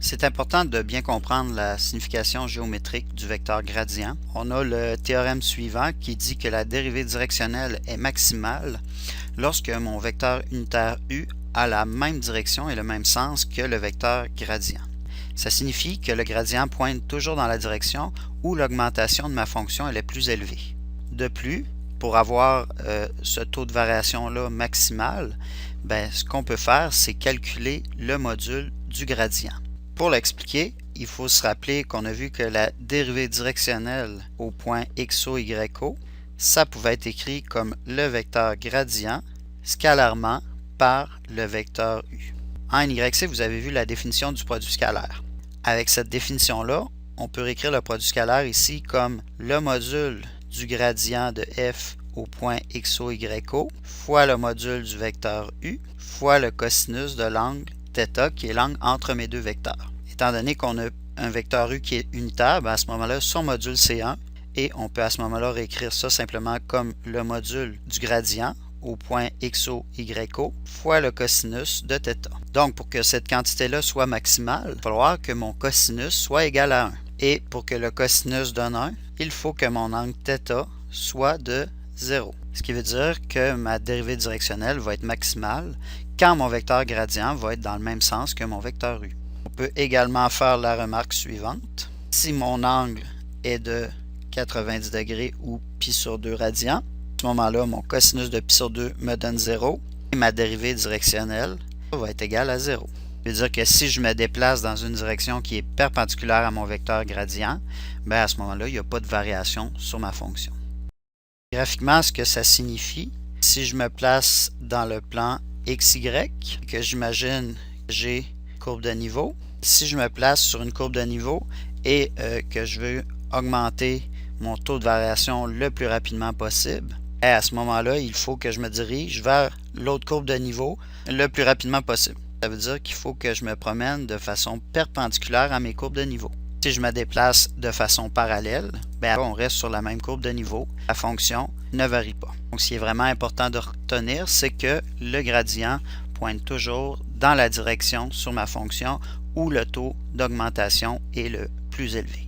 C'est important de bien comprendre la signification géométrique du vecteur gradient. On a le théorème suivant qui dit que la dérivée directionnelle est maximale lorsque mon vecteur unitaire u a la même direction et le même sens que le vecteur gradient. Ça signifie que le gradient pointe toujours dans la direction où l'augmentation de ma fonction est plus élevée. De plus, pour avoir ce taux de variation-là maximal, ce qu'on peut faire, c'est calculer le module du gradient. Pour l'expliquer, il faut se rappeler qu'on a vu que la dérivée directionnelle au point xo, yco, ça pouvait être écrit comme le vecteur gradient scalairement par le vecteur u. En NYC, vous avez vu la définition du produit scalaire. Avec cette définition-là, on peut réécrire le produit scalaire ici comme le module du gradient de f au point xo, yco fois le module du vecteur u fois le cosinus de l'angle θ qui est l'angle entre mes deux vecteurs. Étant donné qu'on a un vecteur u qui est unitaire, à ce moment-là, son module c'est 1 et on peut à ce moment-là réécrire ça simplement comme le module du gradient au point xo, yco fois le cosinus de θ. Donc, pour que cette quantité-là soit maximale, il va falloir que mon cosinus soit égal à 1. Et pour que le cosinus donne 1, il faut que mon angle θ soit de 0. Ce qui veut dire que ma dérivée directionnelle va être maximale quand mon vecteur gradient va être dans le même sens que mon vecteur u. On peut également faire la remarque suivante. Si mon angle est de 90 degrés ou π sur 2 radians, à ce moment-là, mon cosinus de π sur 2 me donne 0 et ma dérivée directionnelle va être égale à 0. Ça veut dire que si je me déplace dans une direction qui est perpendiculaire à mon vecteur gradient, à ce moment-là, il n'y a pas de variation sur ma fonction. Graphiquement, ce que ça signifie, si je me place dans le plan XY, que j'imagine que j'ai une courbe de niveau, si je me place sur une courbe de niveau et que je veux augmenter mon taux de variation le plus rapidement possible, à ce moment-là, il faut que je me dirige vers l'autre courbe de niveau le plus rapidement possible. Ça veut dire qu'il faut que je me promène de façon perpendiculaire à mes courbes de niveau. Si je me déplace de façon parallèle, on reste sur la même courbe de niveau. La fonction ne varie pas. Donc, ce qui est vraiment important de retenir, c'est que le gradient pointe toujours dans la direction sur ma fonction où le taux d'augmentation est le plus élevé.